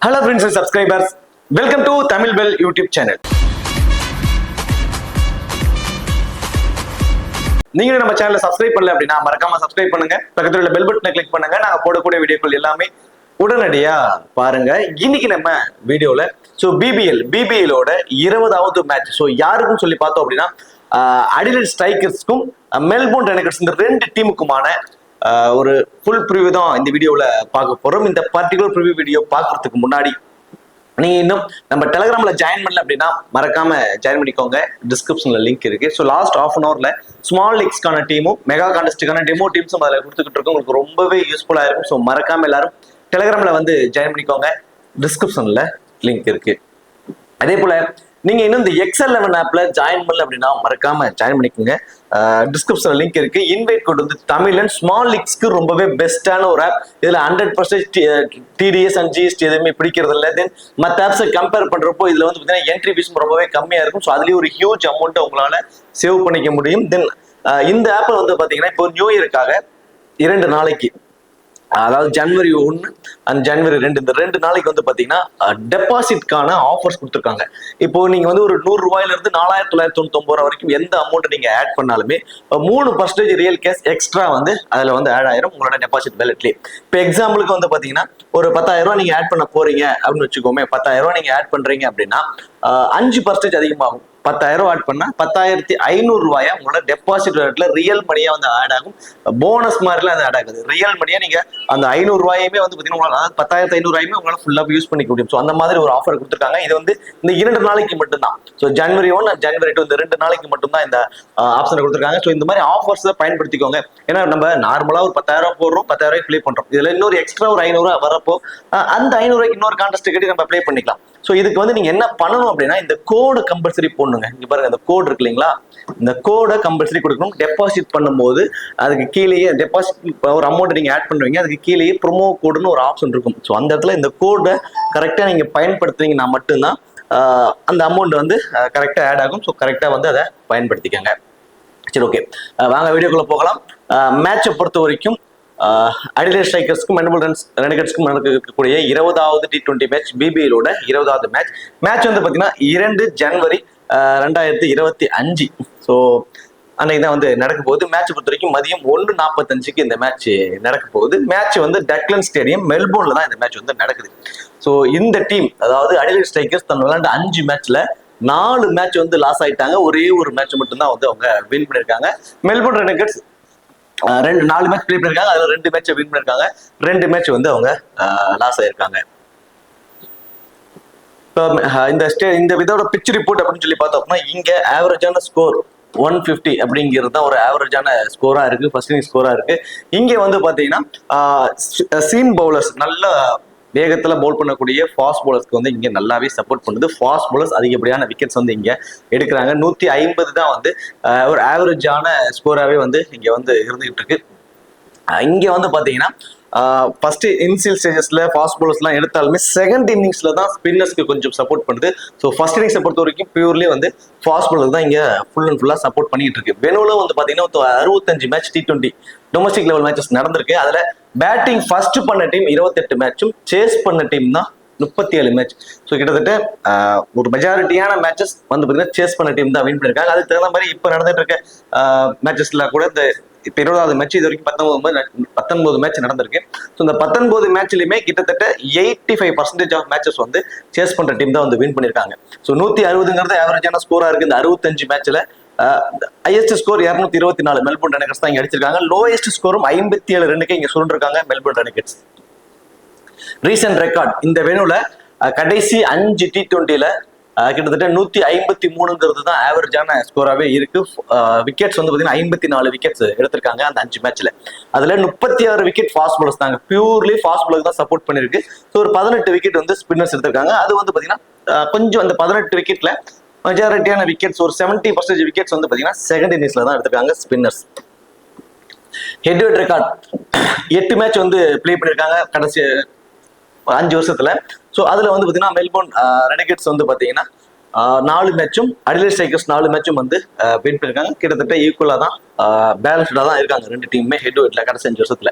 Hello friends and subscribers, welcome to Tamil Bell YouTube channel. நீங்க நம்ம சேனலை subscribe பண்ணல அப்படின்னா மறக்காம சப்ஸ்கிரைப் பண்ணுங்க. பக்கத்துல உள்ள பெல் பட்டனை கிளிக் பண்ணுங்க. நாங்க போடக்கூடிய வீடியோக்கள் எல்லாமே உடனடியா பாருங்க. இன்னைக்கு நம்ம வீடியோல பிபிஎலோட 20வது மேட்ச். யாருக்கும் சொல்லி பார்த்தோம் அப்படின்னா அடிலைட் ஸ்ட்ரைக்கர்ஸ்க்கும் மெல்போர்ன் ரெனகட்ஸ் இந்த ரெண்டு டீமுக்குமான ஒரு ஃபுல் ப்ரிவியூ தான் இந்த வீடியோவில் பார்க்க போறோம். இந்த பர்டிகுலர் ப்ரிவியூ வீடியோ பார்க்கறதுக்கு முன்னாடி நீங்க இன்னும் நம்ம டெலிகிராம்ல ஜாயின் பண்ணல அப்படின்னா மறக்காம ஜாயின் பண்ணிக்கோங்க. டிஸ்கிரிப்ஷன்ல லிங்க் இருக்கு. ஸோ லாஸ்ட் ஹாஃப் அன் ஹவர்ல ஸ்மால் லீக்ஸ்க்கான டீமும் மெகா கான்டெஸ்டுக்கான டெமோ டீம்ஸும் அதில் கொடுத்துக்கிட்டு இருக்கோம். உங்களுக்கு ரொம்பவே யூஸ்ஃபுல்லா இருக்கும். ஸோ மறக்காம எல்லாரும் டெலிகிராம்ல வந்து ஜாயின் பண்ணிக்கோங்க. டிஸ்கிரிப்ஷன்ல லிங்க் இருக்கு. அதே போல நீங்க இன்னும் இந்த XL11 ஆப்ல ஜாயின் பண்ணல அப்படின்னா மறக்காம ஜாயின் பண்ணிக்கோங்க. டிஸ்கிரிப்ஷன்ல லிங்க் இருக்கு. இன்வைட் கோட் வந்து தமிழ் அண்ட் ஸ்மால் லீக்ஸ்க்கு ரொம்பவே பெஸ்டான ஒரு ஆப். இதுல 100% TDS அண்ட் GST எதுவுமே பிடிக்கிறது இல்லை. தென் மற்ற ஆப்ஸை கம்பேர் பண்றப்போ இதுல வந்து பாத்தீங்கன்னா என்ட்ரி ஃபீஸ் ரொம்பவே கம்மியா இருக்கும். ஸோ அதுலயும் ஒரு ஹியூஜ் அமௌண்ட் உங்களால சேவ் பண்ணிக்க முடியும். தென் இந்த ஆப்பை வந்து பாத்தீங்கன்னா இப்போ நியூ இயருக்காக 2 நாளைக்கு, அதாவது ஜனவரி 1 அண்ட் ஜனவரி 2 இந்த 2 நாளைக்கு வந்து பாத்தீங்கன்னா டெபாசிட்கான ஆஃபர்ஸ் கொடுத்துருக்காங்க. இப்போ நீங்க வந்து ஒரு 100 ரூபாயில இருந்து 4999 ரூபாய் வரைக்கும் எந்த அமௌண்ட் நீங்க ஆட் பண்ணாலுமே 3% ரியல் கேஷ் எக்ஸ்ட்ரா வந்து அதுல வந்து ஆட் ஆயிரும் உங்களோட டெபாசிட் வேலட்லயே. இப்போ எக்ஸாம்பிளுக்கு வந்து பாத்தீங்கன்னா ஒரு 10,000 ரூபாய் நீங்க ஆட் பண்ண போறீங்க அப்படின்னு வச்சுக்கோமே. 10,000 ரூபாய் நீங்க ஆட் பண்றீங்க அப்படின்னா 5% அதிகமாகும். 10,000 ரூபாய் ஆட் பண்ணா 10,500 ரூபாயா உங்களோட டெபாசிட் வேலட்ல ரியல் மணியா வந்து ஆட் ஆகும். போனஸ் மாதிரிலாம் அது ஆட் ஆகுது. ரியல் மணியா நீங்க அந்த 500 ரூபாயுமே வந்து பாத்தீங்கன்னா 10,500 ரூபாயுமே உங்களால ஃபுல்லா யூஸ் பண்ணிக்க முடியும். ஸோ அந்த மாதிரி ஒரு ஆஃபர் கொடுத்துருக்காங்க. இது வந்து இந்த 2 நாளைக்கு மட்டும்தான். ஸோ ஜனவரி 1 ஜனவரி 2 இந்த 2 நாளைக்கு மட்டும்தான் இந்த ஆப்ஷனை கொடுத்துருக்காங்க. ஸோ இந்த மாதிரி ஆஃபர்ஸ் பயன்படுத்திக்கோங்க. ஏன்னா நம்ம நார்மலா ஒரு 10,000 ரூபாய் போடுறோம், 10,000 ரூபாய் ப்ளே பண்றோம். இதுல இன்னொரு எக்ஸ்ட்ரா ஒரு 500 ரூபாய் வரப்போ அந்த 500 ரூபாய்க்கு இன்னொரு கான்டெஸ்ட் கட்டி நம்ம ப்ளே பண்ணிக்கலாம். ஸோ இதுக்கு வந்து நீங்க என்ன பண்ணணும் அப்படின்னா இந்த கோடு கம்பல்சரி போடணுங்க. இங்க பாருங்க இந்த கோடு இருக்கு இல்லைங்களா, இந்த கோடை கம்பல்சரி கொடுக்கணும். டெபாசிட் பண்ணும்போது அதுக்கு கீழேயே டெபாசிட் ஒரு அமௌண்ட் நீங்க ஆட் பண்ணுவீங்க, அதுக்கு கீழேயே ப்ரோமோ கோடுன்னு ஒரு ஆப்ஷன் இருக்கும். ஸோ அந்த இடத்துல இந்த கோடை கரெக்டா நீங்க பயன்படுத்துறீங்கன்னா மட்டும்தான் அந்த அமௌண்ட் வந்து கரெக்டா ஆட் ஆகும். ஸோ கரெக்டா வந்து அதை பயன்படுத்திக்கங்க. சரி, ஓகே, வாங்க வீடியோக்குள்ள போகலாம். மேட்சை பொறுத்த வரைக்கும் அடிலைட் ஸ்ட்ரைக்கர்ஸ்க்கும் மெல்போர்ன் ரெனகட்ஸ்க்கும் நடக்கக்கூடிய 20வது T20 மேட்ச், பிபிஎலோட 20வது மேட்ச் வந்து பாத்தீங்கன்னா 2 ஜனவரி 2025. ஸோ அன்னைக்கு தான் வந்து நடக்க போகுது. மேட்ச் பொறுத்த வரைக்கும் மதியம் 1:45 இந்த மேட்ச் நடக்க போகுது. மேட்ச் வந்து டக்லண்ட் ஸ்டேடியம் மெல்போர்ன்ல தான் இந்த மேட்ச் வந்து நடக்குது. ஸோ இந்த டீம், அதாவது அடிலைட் ஸ்ட்ரைக்கர்ஸ் தன் விளையாண்ட 5 மேட்ச்ல 4 மேட்ச் வந்து லாஸ் ஆயிட்டாங்க. ஒரே ஒரு மேட்ச் மட்டும் தான் வந்து அவங்க வின் பண்ணிருக்காங்க. மெல்போர்ன் ரெனகட்ஸ் 4 மேட்ச் ப்ளே பண்ணிருக்காங்க. அதுல 2 மேட்ச் வின் பண்ணிருக்காங்க, 2 மேட்ச் வந்து அவங்க லாஸ் ஆயிருக்காங்க. இந்த இதோட பிச் ரிப்போர்ட் அப்படின்னு சொல்லி பார்த்தோம்னா இங்க ஆவரேஜான ஸ்கோர் 150 அப்படிங்கிறது தான் ஒரு ஆவரேஜான ஸ்கோரா இருக்கு, ஃபர்ஸ்ட் இன்னிங் ஸ்கோரா இருக்கு. இங்க வந்து பாத்தீங்கன்னா சீம் பவுலர்ஸ் நல்ல வேகத்துல பவுல் பண்ணக்கூடிய ஃபாஸ்ட் பவுலர்ஸ்க்கு வந்து இங்க நல்லாவே சப்போர்ட் பண்ணுது. ஃபாஸ்ட் பவுலர்ஸ் அதிகப்படியான விக்கெட்ஸ் வந்து இங்க எடுக்கிறாங்க. 150 தான் வந்து ஒரு ஆவரேஜான ஸ்கோராவே வந்து இங்க வந்து இருந்துகிட்டு இருக்கு. இங்க வந்து பாத்தீங்கன்னா ஃபர்ஸ்ட் இனிஷியல் ஸ்டேஜஸ்ல ஃபாஸ்ட் பவுலர்ஸ்லாம் எடுத்தாலுமே செகண்ட் இன்னிங்ஸ்ல தான் ஸ்பின்னர்ஸ்க்கு கொஞ்சம் சப்போர்ட் பண்ணுது. ஸோ ஃபர்ஸ்ட் இன்னிங்ஸை பொறுத்த வரைக்கும் பியூர்லி வந்து ஃபாஸ்ட் பவுலர் தான் இங்க ஃபுல் அண்ட் ஃபுல்லா சப்போர்ட் பண்ணிட்டு இருக்கு. வெனுல வந்து பாத்தீங்கன்னா 65 match T20 domestic level matches நடந்திருக்கு. அதுல பேட்டிங் ஃபர்ஸ்ட் பண்ண டீம் 28 மேட்சும் சேஸ் பண்ண டீம் தான் 37 மேட்ச். ஸோ கிட்டத்தட்ட ஒரு மெஜாரிட்டியான மேட்சஸ் வந்து பாத்தீங்கன்னா சேஸ் பண்ண டீம் தான் வின் பண்ணிருக்காங்க. அதுக்கு தகுந்த மாதிரி இப்ப நடந்துட்டு இருக்க மேட்சஸ்ல கூட இந்த இப்ப 20வது மேட்ச் இது வரைக்கும் 19 மேட்ச் நடந்திருக்கு. ஸோ இந்த 19 மேட்ச்லயுமே கிட்டத்தட்ட 85% ஆஃப் மேட்சஸ் வந்து சேஸ் பண்ற டீம் தான் வந்து வின் பண்ணிருக்காங்க. ஸோ 160ங்கிறது ஆவரேஜான ஸ்கோரா இருக்கு. இந்த 65 மேட்ச்ல ஹையஸ்ட் ஸ்கோர் 224 மெல்போர்ன் ரெனகட்ஸ் தான் இங்க அடிச்சிருக்காங்க. லோயஸ்ட் ஸ்கோரும் 57 ரன்னுக்கு இங்க சுருண்டிருக்காங்க மெல்போர்ன் ரெனகட்ஸ். ரீசன்ட் ரெக்கார்ட் இந்த வெனுல கடைசி 5 T20ல கிட்டத்தட்ட 153ங்கிறது தான் ஆவரேஜான ஸ்கோராவே இருக்கு. விக்கெட்ஸ் வந்து பாத்தீங்கன்னா 54 விக்கெட்ஸ் எடுத்திருக்காங்க அந்த 5 மேட்ச்ல. அதுல 36 விக்கெட் ஃபாஸ்ட் பவுலர்ஸ் தாங்க, பியூர்லி ஃபாஸ்ட் பவுலர் தான் சப்போர்ட் பண்ணிருக்கு. ஸோ ஒரு 18 விக்கெட் வந்து ஸ்பின்னர்ஸ் எடுத்திருக்காங்க. அது வந்து பாத்தீங்கன்னா கொஞ்சம் அந்த 18 விக்கெட்ல மெஜாரிட்டியான விக்கெட்ஸ் ஒரு 70% விக்கெட்ஸ் வந்து பாத்தீங்கன்னா செகண்ட் இன்னிங்ஸ்ல தான் எடுத்திருக்காங்க spinners. Head to head record 8 match வந்து பிளே பண்ணிருக்காங்க கடைசி 5 வருஷத்துல. ஸோ அதுல வந்து பாத்தீங்கன்னா மெல்போர்ன் ரெனகட்ஸ் வந்து பாத்தீங்கன்னா 4 மேட்சும் அடிலைட் ஸ்ட்ரைக்கர்ஸ் 4 மேட்சும் வந்து வின் பண்ணிருக்காங்க. கிட்டத்தட்ட ஈக்குவலா தான் பேலன்ஸ்டா தான் இருக்காங்க 2 டீமுமே ஹெட் டு ஹெட்ல கடைசி 5 வருஷத்துல.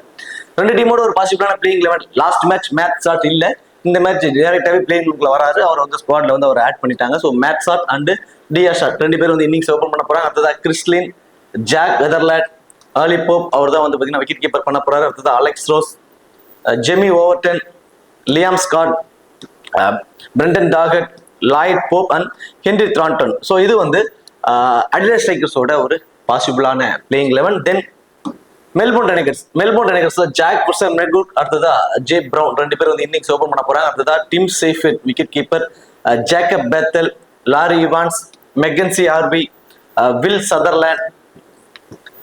2 டீமோட ஒரு பாசிபிளான playing eleven last match Short இல்ல. இந்த மேட்ச் டேரக்டாவே பிளேயிங் குரூப்ல வராரு. அவர் வந்து ஸ்குவாட்ல வந்து அவர் ஆட் பண்ணிட்டாங்க. So Matt Short and Darcy Short 2 பேர் வந்து இன்னிங்ஸ் ஓப்பன் பண்ண போறாங்க. அடுத்ததா Chris Lynn, Jake Weatherald, Ollie Pope அவர் தான் வந்து பாத்தீங்கன்னா விக்கெட் கீப்பர் பண்ண போறாரு. அடுத்தது Alex Ross, Jamie Overton, Liam Scott, Brendan Doggett, Lloyd Pope and Henry Thornton. So இது வந்து அடிலைட் ஸ்ட்ரைக்கர்ஸோட ஒரு பாசிபிளான playing 11. Then Melbourne Renegades Jake Fraser McGurk, அடுத்ததா ஜே பிரவுன் 2 பேர் வந்து இன்னிங்ஸ் ஓபன் பண்ண போறாங்க. அடுத்ததா Tim Seifert wicket keeper, Jacob Bethell, Laurie Evans, Mackenzie Harvey, Will Sutherland,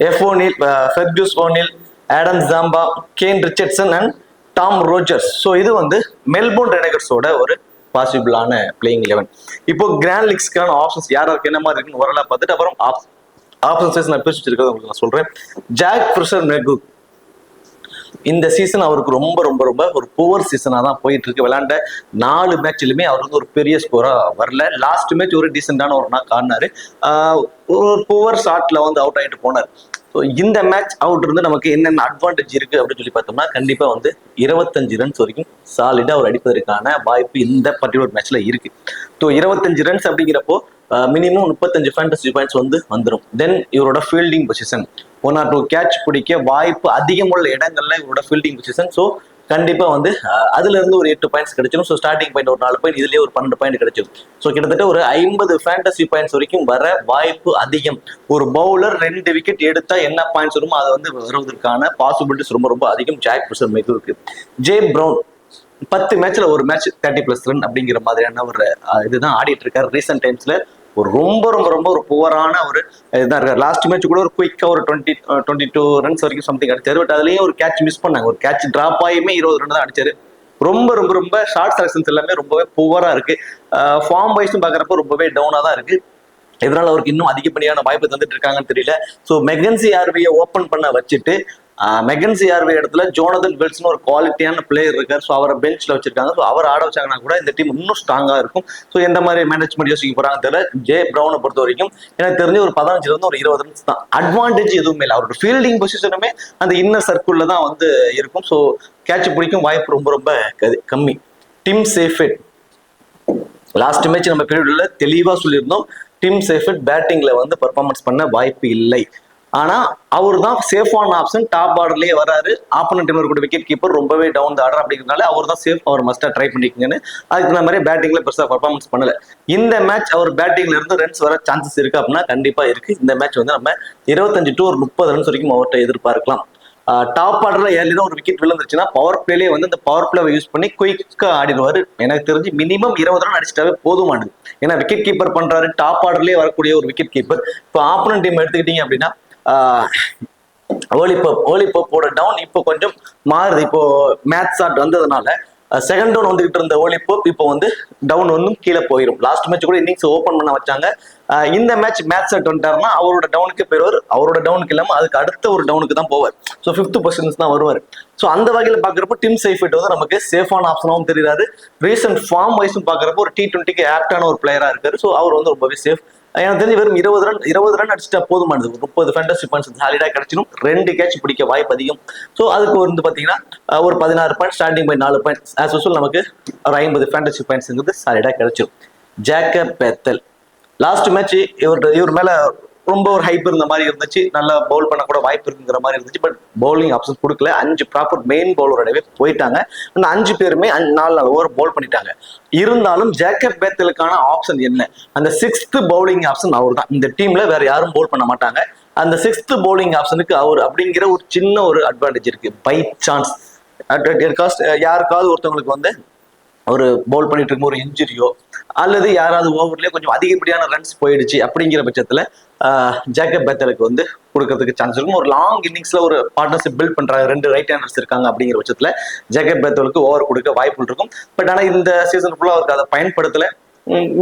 F O'Neill, Fergus O'Neill, Adam Zampa, Kane Richardson and Tom Rogers. So இது வந்து Melbourne ரெனகர்ஸோட ஒரு பாசிபிளான பிளேயிங் 11. இப்போ கிராண்ட் லீக்ஸ்க்கான ஆப்ஷன்ஸ் யாருக்கு என்ன மாதிரி இருக்குன்னு ஓரளவு பார்த்துட்டு அப்புறம் ஆப்ஷன்ஸ் நான் பிரிச்சு இருக்கிறது உங்களுக்கு நான் சொல்றேன். ஜாக் புர்சன் மெட்குக் இந்த சீசன் அவருக்கு ரொம்ப ரொம்ப ரொம்ப ஒரு புவர் சீசனா தான் போயிட்டு இருக்கு. விளையாண்ட 4 மேட்ச்லயுமே அவர் வந்து ஒரு பெரிய ஸ்கோரா வரல. லாஸ்ட் மேட்ச் ஒரு டீசென்டான ஒரு நாள் காணாரு. ஒரு புவர் ஷாட்ல வந்து அவுட் ஆகிட்டு போனார். ஸோ இந்த மேட்ச் அவுட் இருந்து நமக்கு என்னென்ன அட்வான்டேஜ் இருக்கு அப்படின்னு சொல்லி பார்த்தோம்னா கண்டிப்பா வந்து 25 ரன்ஸ் வரைக்கும் சாலிடா அவர் அடிப்பதற்கான வாய்ப்பு இந்த பர்டிகுலர் மேட்ச்ல இருக்கு. ஸோ 25 ரன்ஸ் அப்படிங்கிறப்போ மினிமம் 35 ஃபேண்டசி பாயிண்ட்ஸ் வந்து வந்துடும். தென் இவரோட ஃபீல்டிங் பொசிஷன் 1 or 2 கேட்ச் பிடிக்க வாய்ப்பு அதிகமுள்ள இடங்கள்ல இவரோட ஃபீல்டிங் பொசிஷன். ஸோ கண்டிப்பா வந்து அதுல இருந்து ஒரு 8 பாயிண்ட்ஸ் கிடைச்சிடும். ஸோ ஸ்டார்டிங் பாயிண்ட் ஒரு 4 பாயிண்ட், இதுலயே ஒரு 12 பாயிண்ட் கிடைச்சிடும். ஸோ கிட்டத்தட்ட ஒரு 50 ஃபேண்டசி பாயிண்ட்ஸ் வரைக்கும் வர வாய்ப்பு அதிகம். ஒரு பவுலர் 2 விக்கெட் எடுத்தா என்ன பாயிண்ட்ஸ் வருமோ அதை வந்து வருவதற்கான பாசிபிலிட்டிஸ் ரொம்ப ரொம்ப அதிகம் ஜாக் புர்சன் மெட்குக்கு. ஜே பிரவுன் 10 மேட்ச்ல ஒரு மேட்ச் 30+ ரன் அப்படிங்கிற மாதிரியான ஒரு இதுதான் ஆடிட்டு இருக்காரு. ரீசெண்ட் டைம்ஸ்ல ஒரு ரொம்ப ரொம்ப ரொம்ப ஒரு புவரான ஒரு இதான் இருக்காரு. லாஸ்ட் மேட்ச் கூட ஒரு குயிக்கா ஒரு 22 ரன்ஸ் வரைக்கும் சம்திங் அடிச்சாரு. பட் அதுலயும் ஒரு கேட்ச் மிஸ் பண்ணாங்க. ஒரு கேட்ச் டிராப் ஆகியுமே 20 ரன் தான் அடிச்சாரு. ரொம்ப ரொம்ப ரொம்ப ஷார்ட் செலக்ஷன்ஸ் எல்லாமே ரொம்பவே புவரா இருக்கு. ஃபார்ம் வைஸும் பாக்குறப்ப ரொம்பவே டவுனா தான் இருக்கு. இதனால அவருக்கு இன்னும் அதிகப்படியான வாய்ப்பு தந்துட்டு இருக்காங்கன்னு தெரியல. ஸோ மெக்கன்சி ஆர்பியை ஓப்பன் பண்ண வச்சுட்டு மெக்கன்சி ஆர்வி இடத்துல ஜோனதன் வில்சன் ஒரு குவாலிட்டியான பிளேயர் இருக்காரு. ஸோ அவரை பெஞ்ச்ல வச்சிருக்காங்க. ஸோ அவர் ஆட வச்சாங்கன்னா கூட இந்த டீம் இன்னும் ஸ்ட்ராங்கா இருக்கும். ஸோ எந்த மாதிரி மேனேஜ்மெண்ட் யோசிக்க போறாங்க தெரியல. ஜே பிரவுனை பொறுத்த வரைக்கும் எனக்கு தெரிஞ்சு ஒரு 15 இருந்து ஒரு 20 ரன்ஸ் தான். அட்வான்டேஜ் எதுவுமே இல்லை. அவரோட ஃபீல்டிங் பொசிஷனுமே அந்த இன்னர் சர்க்கிள்ல தான் வந்து இருக்கும். ஸோ கேட்ச் பிடிக்கும் வாய்ப்பு ரொம்ப ரொம்ப கம்மி. டிம் சேஃபெட் லாஸ்ட் மேட்ச் நம்ம பீரியட்ல தெளிவா சொல்லியிருந்தோம். டிம் சேஃபெட் பேட்டிங்ல வந்து பெர்ஃபார்மன்ஸ் பண்ண வாய்ப்பு இல்லை. ஆனா அவர் தான் சேஃபான ஆப்ஷன். டாப் ஆர்டர்லயே வராரு. ஆப்போனன்ட் டீம் கூட விக்கெட் கீப்பர் ரொம்பவே டவுன் த ஆர்டர் அப்படிங்கிறதுனால அவர் தான் சேஃப். அவர் மஸ்டா ட்ரை பண்ணிக்கங்கன்னு அதுக்கு இந்த மாதிரி பேட்டிங்ல பெருசா பெர்ஃபார்மன்ஸ் பண்ணல. இந்த மேட்ச் அவர் பேட்டிங்ல இருந்து ரன்ஸ் வர சான்சஸ் இருக்கு அப்படின்னா கண்டிப்பா இருக்கு. இந்த மேட்ச் வந்து நம்ம 25 to 30 ரன்ஸ் வரைக்கும் அவர்கிட்ட எதிர்பார்க்கலாம். டாப் ஆர்டர்ல ஏர்லினா ஒரு விக்கெட் விழுந்துருச்சுன்னா பவர் பிளேலேயே வந்து இந்த பவர் பிளேவை யூஸ் பண்ணி குயிக்கா ஆடிடுவாரு. எனக்கு தெரிஞ்சு மினிமம் 20 ரன் அடிச்சிட்டாவே போதுமானது. ஏன்னா விக்கெட் கீப்பர் பண்றாரு. டாப் ஆர்டர்லயே வரக்கூடிய ஒரு விக்கெட் கீப்பர். இப்போ ஆப்போனன்ட் டீம் எடுத்துக்கிட்டீங்க அப்படின்னா ஓலிபோப்போட டவுன் இப்போ கொஞ்சம் மாறுது. இப்போ மேட்ச் ஷாட் வந்ததுனால செகண்ட் டவுன் வந்துகிட்டு இருந்த ஓலிபோப் இப்போ வந்து டவுன் வந்து கீழே போயிடும். லாஸ்ட் மேட்ச் கூட இன்னிங்ஸ் ஓப்பன் பண்ண வச்சாங்க. இந்த மேட்ச் ஷாட் வந்துட்டாருன்னா அவரோட டவுனுக்கு போயிடுவார். அவரோட டவுனுக்கு இல்லாமல் அதுக்கு அடுத்த ஒரு டவுனுக்கு தான் போவார். ஸோ 5th பொசிஷன்ஸ் தான் வருவார். ஸோ அந்த வகையில் பார்க்குறப்போ டிம் சேஃபெட் வந்து நமக்கு சேஃபான ஆப்ஷனாகவும் தெரியாது. ரீசெண்ட் ஃபார்ம் வைஸும் பார்க்குறப்போ ஒரு T20க்கு ஆப்டான ஒரு பிளேயரா இருக்காரு. ஸோ அவர் வந்து ரொம்பவே சேஃப். எனக்கு தெரிஞ்சு வெறும் 20 ரன் அடிச்சுட்டா போதுமானது. 30 ஃபேண்டசி பாயிண்ட்ஸ் சாலிடா கிடைச்சிடும். 2 கேட்ச் பிடிக்க வாய்ப்பு அதிகம். ஸோ அதுக்கு வந்து பாத்தீங்கன்னா ஒரு 16 point, starting point 4 point, as usual நமக்கு ஒரு 50 ஃபேண்டசி பாயிண்ட்ஸ் சாலிடா கிடைச்சிடும். ஜேக்கப் பெத்தல் லாஸ்ட் மேட்ச் இவர் மேல ரொம்ப ஒரு ஹைப் இருந்த மாதிரி இருந்துச்சு. நல்லா பவுல் பண்ண கூட வாய்ப்பு இருக்குங்கிற மாதிரி இருந்துச்சு. பட் பவுலிங் ஆப்ஷன்ஸ் கொடுக்கல. 5 ப்ராப்பர் மெயின் பவுலரோடவே போயிட்டாங்க. அந்த 5 பேருமே 4 ஓவர் பவுல் பண்ணிட்டாங்க. இருந்தாலும் ஜேக்கப் பெத்தலுக்கான ஆப்ஷன் என்ன? அந்த 6th பவுலிங் ஆப்ஷன் அவர் தான். இந்த டீம்ல வேற யாரும் பவுல் பண்ண மாட்டாங்க. அந்த 6th பவுலிங் ஆப்ஷனுக்கு அவர் அப்படிங்கிற ஒரு சின்ன ஒரு அட்வான்டேஜ் இருக்கு. பை சான்ஸ் யாருக்காவது ஒருத்தவங்களுக்கு வந்து ஒரு பவுல் பண்ணிட்டு இருக்கும் ஒரு இன்ஜுரியோ அல்லது யாராவது ஓவர்லயே கொஞ்சம் அதிகப்படியான ரன்ஸ் போயிடுச்சு அப்படிங்கிற பட்சத்துல ஜேக்கப் பெத்தலுக்கு வந்து கொடுக்கறதுக்கு சான்ஸ் இருக்கும். ஒரு லாங் இன்னிங்ஸ்ல ஒரு பார்ட்னர்ஷிப் பில்ட் பண்றாங்க, 2 ரைட் ஹேண்டர்ஸ் இருக்காங்க அப்படிங்கிற பட்சத்துல ஜேக்கப் பெத்தலுக்கு ஓவர் கொடுக்க வாய்ப்பு இருக்கும். பட் ஆனா இந்த சீசன் ஃபுல்லா அவருக்கு அதை பயன்படுத்தல.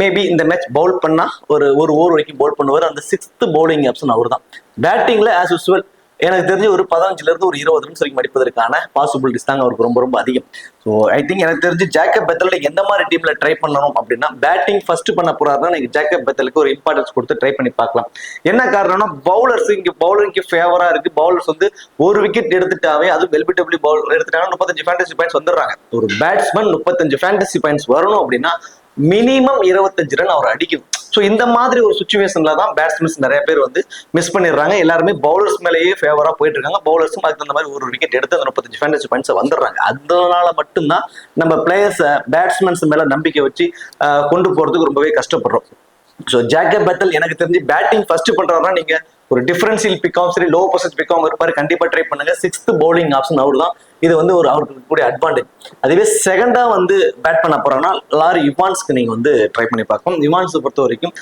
மேபி இந்த மேட்ச் பவுல் பண்ணா ஒரு ஓவர் வரைக்கும் பவுல் பண்ணுவார். அந்த 6th பவுலிங் ஆப்ஷன் அவர் தான். பேட்டிங்ல ஆஸ் யூசுவல் எனக்கு தெரிஞ்சு ஒரு 15ல இருந்து ஒரு 20 ரன்ஸ் வரைக்கும் அடிப்பதற்கான பாசிபிலிட்டிஸ் தாங்க அவருக்கு ரொம்ப ரொம்ப அதிகம். ஸோ ஐ திங்க் எனக்கு தெரிஞ்சு ஜேக்கப் பெத்தல் எந்த மாதிரி டீம்ல ட்ரை பண்ணணும் அப்படின்னா, பேட்டிங் ஃபர்ஸ்ட் பண்ண போறாருன்னா நீங்க ஜேக்கப் பெத்தலுக்கு ஒரு இம்பார்ட்டன்ஸ் கொடுத்து ட்ரை பண்ணி பார்க்கலாம். என்ன காரணம்னா, பவுலர்ஸ் இங்க பவுலருக்கு ஃபேவரா இருக்கு. பவுலர்ஸ் வந்து ஒரு விக்கெட் எடுத்துட்டாவே, அது வெல்பிடபிள்யூ பவுலர் எடுத்துட்டாங்கன்னா 35 ஃபேண்டசி பாயிண்ட்ஸ் வந்துடுறாங்க. ஒரு பேட்ஸ்மேன் 35 ஃபேண்டசி பாயிண்ட்ஸ் வரணும் அப்படின்னா மினிமம் 25 ரன் அவர் அடிக்கணும். ஸோ இந்த மாதிரி ஒரு சுச்சுவேஷன்ல தான் பேட்ஸ்மேன்ஸ் நிறைய பேர் வந்து மிஸ் பண்ணிடுறாங்க. எல்லாருமே பவுலர்ஸ் மேலேயே ஃபேவரா போயிட்டு இருக்காங்க. பவுலர்ஸும் அதுக்கு அந்த மாதிரி ஒரு விக்கெட் எடுத்து அந்த 35 ஃபேண்டசி பாயிண்ட்ஸ் வந்துடுறாங்க. அதனால மட்டும்தான் நம்ம பிளேயர்ஸ் பேட்ஸ்மேன்ஸ் மேல நம்பிக்கை வச்சு கொண்டு போறதுக்கு ரொம்பவே கஷ்டப்படுறோம். ஸோ ஜேக்கப் பெத்தல் எனக்கு தெரிஞ்சு பேட்டிங் ஃபர்ஸ்ட் பண்றாருன்னா நீங்க ஒரு டிஃபரன்ஷியல் பிக்காவும் சரி, லோ பர்சன்ட் பிக்காவும் இருப்பாரு, கண்டிப்பா ட்ரை பண்ணுங்க. 6th பவுலிங் ஆப்ஷன் அவர் தான். இது வந்து ஒரு அவருக்கு இருக்கக்கூடிய அட்வான்டேஜ். அதுவே செகண்டா வந்து பேட் பண்ண போறாங்கன்னா லாரி இவான்ஸ்க்கு நீங்க வந்து ட்ரை பண்ணி பார்க்கணும். இவான்ஸ் பொறுத்த வரைக்கும்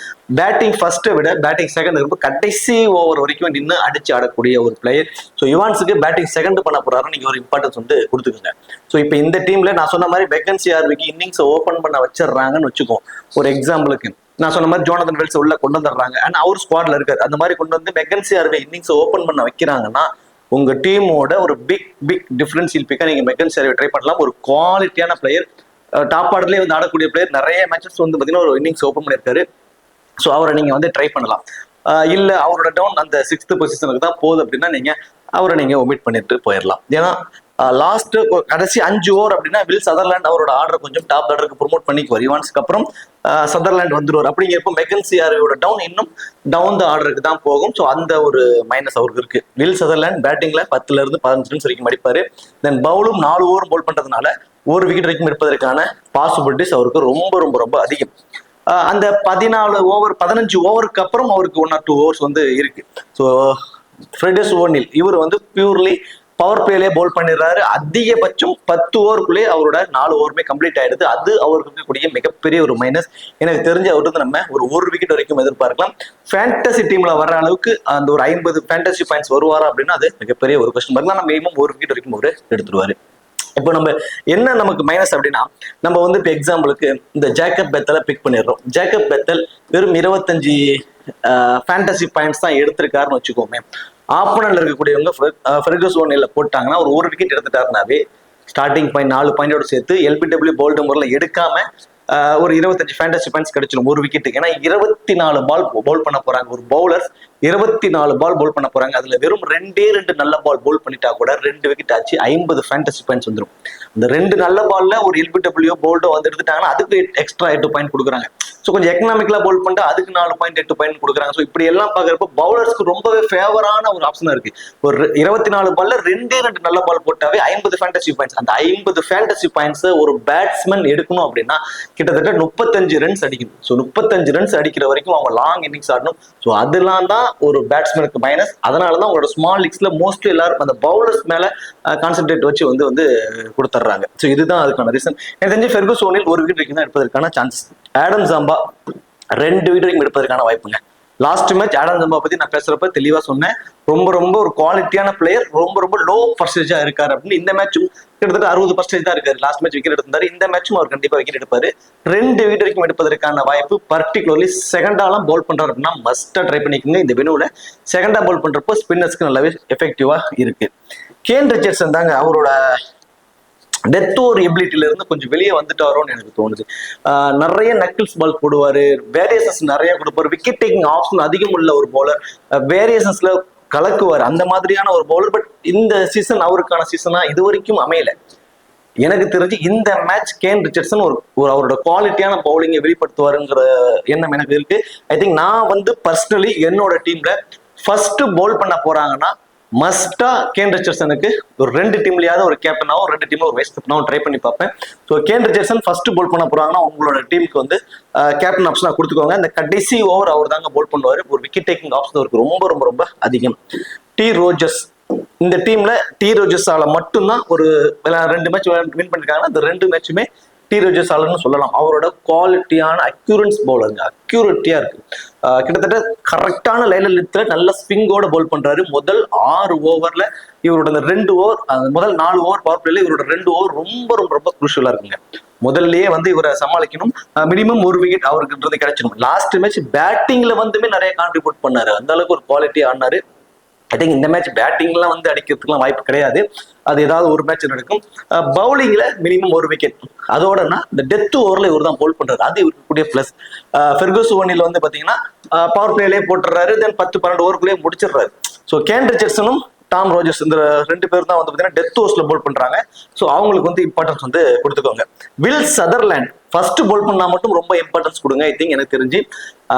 பேட்டிங் ஃபர்ஸ்ட்டை விட பேட்டிங் செகண்ட் இருக்கும். கடைசி ஓவர் வரைக்கும் நின்று அடிச்சு ஆடக்கூடிய ஒரு பிளேயர். ஸோ இவான்ஸுக்கு பேட்டிங் செகண்ட் பண்ண போறாருன்னு நீங்க ஒரு இம்பார்ட்டன்ஸ் வந்து கொடுத்துக்கோங்க. ஸோ இப்போ இந்த டீம்ல நான் சொன்ன மாதிரி மெக்கன்சி ஆர்விக்கு இன்னிங்ஸ் ஓபன் பண்ண வச்சிடறாங்கன்னு வச்சுக்கோ. ஒரு எக்ஸாம்பிளுக்கு நான் சொன்ன மாதிரி ஜோனதன் வெல்ஸ் உள்ள கொண்டு வந்துடுறாங்க. அண்ட் அவர் ஸ்குவாட்ல இருக்காரு. அந்த மாதிரி கொண்டு வந்து மெக்கன்சி ஆர்வி இன்னிங்ஸ் ஓபன் பண்ண வைக்கிறாங்கன்னா உங்க டீமோட ஒரு பிக் டிஃபரன்ஷியல் பிக்கா நீங்க மெக்கன்சி ஆர்வி ட்ரை பண்ணலாம். ஒரு குவாலிட்டியான பிளேயர், டாப் ஆர்டர்லேயே வந்து ஆடக்கூடிய பிளேயர். நிறைய மேட்சஸ் வந்து பாத்தீங்கன்னா ஒரு இன்னிங்ஸ் ஓபன் பண்ணியிருக்காரு. ஸோ அவரை நீங்க வந்து ட்ரை பண்ணலாம். இல்ல அவரோட டவுன் அந்த 6th பொசிஷனுக்கு தான் போகுது அப்படின்னா நீங்க அவரை நீங்க ஒமிட் பண்ணிட்டு போயிடலாம். ஏன்னா லாஸ்ட் கடைசி 5 ஓவர் அப்படின்னா வில் சதர்லாண்ட் அவரோட ஆர்டர் கொஞ்சம் டாப் ஆர்டருக்கு ப்ரொமோட் பண்ணிக்குவார். இவான்ஸ்க்கு அப்புறம் சதர்லாண்ட் வந்துருவார். அப்படிங்கிறப்போ மெக்கன்சி ஆர்வியோட டவுன் இன்னும் டவுன் த ஆர்டருக்கு தான் போகும். ஸோ அந்த ஒரு மைனஸ் அவருக்கு இருக்கு. வில் சதர்லாண்ட் பேட்டிங்ல 10ல இருந்து 15 ரன்ஸ் வரைக்கும் அடிப்பாரு. தென் பவுலும் 4 ஓவர் பவுல் பண்றதுனால ஒரு விக்கெட் வரைக்கும் எடுப்பதற்கான பாசிபிலிட்டிஸ் அவருக்கு ரொம்ப ரொம்ப ரொம்ப அதிகம். அந்த 14 ஓவர் 15 ஓவருக்கு அப்புறம் அவருக்கு 1 or 2 ஓவர்ஸ் வந்து இருக்கு. ஸோ ஃப்ரெடஸ் ஓனில் இவர் வந்து பியூர்லி பவர் பிளேலே பவுல் பண்ணிடுறாரு. அதிகபட்சம் 10 ஓவருக்குள்ளே அவரோட 4 ஓவருமே கம்ப்ளீட் ஆயிடுது. அது அவருக்கு இருக்கக்கூடிய மிகப்பெரிய ஒரு மைனஸ். எனக்கு தெரிஞ்ச அவருக்கு நம்ம ஒரு விக்கெட் வரைக்கும் எதிர்பார்க்கலாம். ஃபேண்டசி டீம்ல வர அளவுக்கு அந்த ஒரு 50 ஃபேண்டசி பாயிண்ட்ஸ் வருவாரா அப்படின்னா அது மிகப்பெரிய ஒரு கொஸ்டின் மார்க் தான். நம்ம மினிமம் ஒரு விக்கெட் வரைக்கும் அவரு எடுத்துருவாரு. இப்போ நம்ம என்ன நமக்கு மைனஸ் அப்படின்னா, நம்ம வந்து இப்போ எக்ஸாம்பிளுக்கு இந்த ஜேக்கப் பெத்தலை பிக் பண்ணிடுறோம். ஜேக்கப் பெத்தல் வெறும் 25 ஃபேண்டசி பாயிண்ட்ஸ் தான் எடுத்திருக்காருன்னு வச்சுக்கோமே. ஆப்போனன்ட்ல இருக்கக்கூடியவங்க ஃபெர்கஸ் ஓனில் போட்டாங்கன்னா ஒரு விக்கெட் எடுத்துட்டாருனாவே ஸ்டார்டிங் பாயிண்ட் 4 பாயிண்டோட சேர்த்து எல்பிடபிள்யூ போல்டு முறையில் எடுக்காம ஒரு 25 ஃபேண்டசி பாயிண்ட்ஸ் கிடைச்சிடும் ஒரு விக்கெட்டுக்கு. ஏன்னா 24 பால் பவுல் பண்ண போறாங்க. ஒரு பவுலர் 24 பால் பவுல் பண்ண போறாங்க. அதுல வெறும் 2 நல்ல பால் பவுல் பண்ணிட்டா கூட 2 விக்கெட் ஆச்சு, 50 ஃபேண்டசி பாயிண்ட்ஸ் வந்துடும். இந்த 2 நல்ல பால்ல ஒரு எல்பிடபிள்யூ போல்டோ வந்து எடுத்துட்டாங்கன்னா அதுக்கு எக்ஸ்ட்ரா 8 பாயிண்ட் கொடுக்குறாங்க. ஸோ கொஞ்சம் எக்கனாமிக்கலா பவுல் பண்ணிட்டு அதுக்கு 4 பாயிண்ட் 8 பாயிண்ட் கொடுக்குறாங்க. ஸோ இப்படி எல்லாம் பாக்குறப்ப பவுலர்ஸ்க்கு ரொம்பவே ஃபேவரான ஒரு ஆப்ஷனா இருக்கு. ஒரு 24 பால்ல 2 நல்ல பால் போட்டாவே 50 ஃபேண்டசி பாயிண்ட்ஸ். அந்த 50 ஃபேண்டசி பாயிண்ட்ஸ் ஒரு பேட்ஸ்மேன் எடுக்கணும் அப்படின்னா கிட்டத்தட்ட 35 ரன்ஸ் அடிக்கணும். ஸோ 35 ரன்ஸ் அடிக்கிற வரைக்கும் அவங்க லாங் இன்னிங்ஸ் ஆடணும். ஸோ அதெல்லாம் தான் ஒரு பேட்ஸ்மேனுக்கு மைனஸ். அதனாலதான் உங்களோட ஸ்மால் லீக்ஸ்ல மோஸ்ட்லி எல்லாரும் அந்த பவுலர்ஸ் மேல கான்சென்ட்ரேட் வச்சு வந்து கொடுத்துட்றாங்க. ஸோ இதுதான் அதுக்கான ரீசன். எனக்கு தெரிஞ்சு ஃபெர்கஸ் ஓனில் ஒரு விக்கெட் வரைக்கும் தான் எடுப்பதற்கான சான்சஸ். ஆடம் ஜாம்பா 2 விக்கெட் வரைக்கும் எடுப்பதற்கான வாய்ப்புங்க. லாஸ்ட் மேட்ச் ஆடம் ஜாம்பா பத்தி நான் பேசுறப்ப தெளிவா சொன்னேன். ரொம்ப ஒரு குவாலிட்டியான பிளேயர், ரொம்ப லோ பர்சன்டேஜா இருக்காரு அப்படின்னு. இந்த மேட்சும் கிட்டத்தட்ட 60% தான் இருக்காரு. லாஸ்ட் மேட்ச் விக்கெட் எடுத்தாரு. இந்த மேட்சும் அவர் கண்டிப்பா விக்கெட் எடுப்பாரு. 2 விக்கெட் வரைக்கும் எடுப்பதற்கான வாய்ப்பு. பர்டிகுலர்லி செகண்டாலாம் பவுல் பண்றாரு அப்படின்னா மஸ்டா ட்ரை பண்ணிக்கோங்க. இந்த வெனுல செகண்டா பவுல் பண்றப்போ ஸ்பின்னர்ஸ்க்கு நல்லாவே எஃபெக்டிவா இருக்கு. கேன் ரிச்சர்ட்சன் தாங்க அவரோட டெத் ஓவர் எபிலிட்டில இருந்து கொஞ்சம் வெளியே வந்துட்டாரோன்னு எனக்கு தோணுது. நிறைய நக்கிள்ஸ் பால் போடுவாரு, வேரியேஷன்ஸ் நிறைய கொடுப்பாரு, விக்கெட் டேக்கிங் ஆப்ஷன் அதிகம் உள்ள ஒரு பவுலர், வேரியேஷன்ஸ்ல கலக்குவார், அந்த மாதிரியான ஒரு பவுலர். பட் இந்த சீசன் அவருக்கான சீசனா இது வரைக்கும் அமையல. எனக்கு தெரிஞ்சு இந்த மேட்ச் கேன் ரிச்சர்ட்சன் ஒரு அவரோட குவாலிட்டியான பவுலிங்கை வெளிப்படுத்துவாருங்கிற எண்ணம் எனக்கு இருக்கு. ஐ திங்க் நான் வந்து பர்சனலி என்னோட டீம்ல ஃபர்ஸ்ட் பவுல் பண்ண போறாங்கன்னா மஸ்டா கேன் ரிச்சர்ட்சனுக்கு ஒரு 2 டீம்லயாவது ஒரு கேப்டனாவும் 2 டீம்ல ஒரு வைஸ் கேப்டனாவும் ட்ரை பண்ணி பார்ப்பேன். So can Richardson first bowl பண்ண போறாங்கன்னா உங்களோட டீமுக்கு வந்து கேப்டன் ஆப்ஷனா கொடுத்துக்கோங்க. இந்த கடைசி ஓவர் அவர் தாங்க பவுல் பண்ணுவாரு. ஒரு விக்கெட் டேக்கிங் ஆப்ஷன் அவருக்கு ரொம்ப அதிகம். டி ரோஜர்ஸ் இந்த டீம்ல டி ரோஜர்ஸால மட்டும்தான் ஒரு 2 மேட்ச் வின் பண்ணிருக்காங்கன்னா அந்த 2 மேட்சுமே டி ரோஜர்ஸ் ஆலன்னு சொல்லலாம். அவரோட குவாலிட்டியான அக்யூரன்ஸ் பவுலருங்க, அக்யூரேட்டியா இருக்கு. கிட்டத்தட்ட கரெக்டான லைன்ல நிறுத்த நல்ல ஸ்விங்கோட பவுல் பண்றாரு. முதல் 6 ஓவர்ல இவரோட அந்த 2 ஓவர், முதல் 4 ஓவர் பவர் பிளேல இவரோட 2 ஓவர் ரொம்ப குரூஷியலா இருக்குங்க. முதல்லயே வந்து இவரை சமாளிக்கணும். மினிமம் ஒரு விக்கெட் அவருக்கு கிடைச்சிடும். லாஸ்ட் மேட்ச் பேட்டிங்ல வந்துமே நிறைய கான்ட்ரிபியூட் பண்ணாரு. அந்த அளவுக்கு ஒரு குவாலிட்டி ஆடினாரு. ஐ திங்க் இந்த மேட்ச் பேட்டிங்லாம் வந்து அடிக்கிறதுக்குலாம் வாய்ப்பு கிடையாது. அது ஏதாவது ஒரு மேட்ச் நடக்கும். பவுலிங்ல மினிமம் ஒரு விக்கெட். அதோடனா இந்த டெத் ஓவர்ல இவர் தான் போல் பண்றாரு, அது இருக்கக்கூடிய பிளஸ். ஃபெர்குசன் வந்து பாத்தீங்கன்னா பவர் பிளேலயே போட்டுறாரு, தென் 10-12 ஓவருக்குள்ளேயே முடிச்சிடுறாரு. ஸோ கேன் ரிச்சர்ட்சனும் டாம் ரோஜர்ஸ் இந்த 2 பேரும் தான் வந்து பாத்தீங்கன்னா டெத் ஓவர்ஸ்ல போல் பண்றாங்க. ஸோ அவங்களுக்கு வந்து இம்பார்ட்டன்ஸ் வந்து கொடுத்துக்கோங்க. வில் சதர்லேண்ட் ஃபர்ஸ்ட் போல் பண்ணா மட்டும் ரொம்ப இம்பார்ட்டன்ஸ் கொடுங்க. ஐ திங்க் எனக்கு தெரிஞ்சு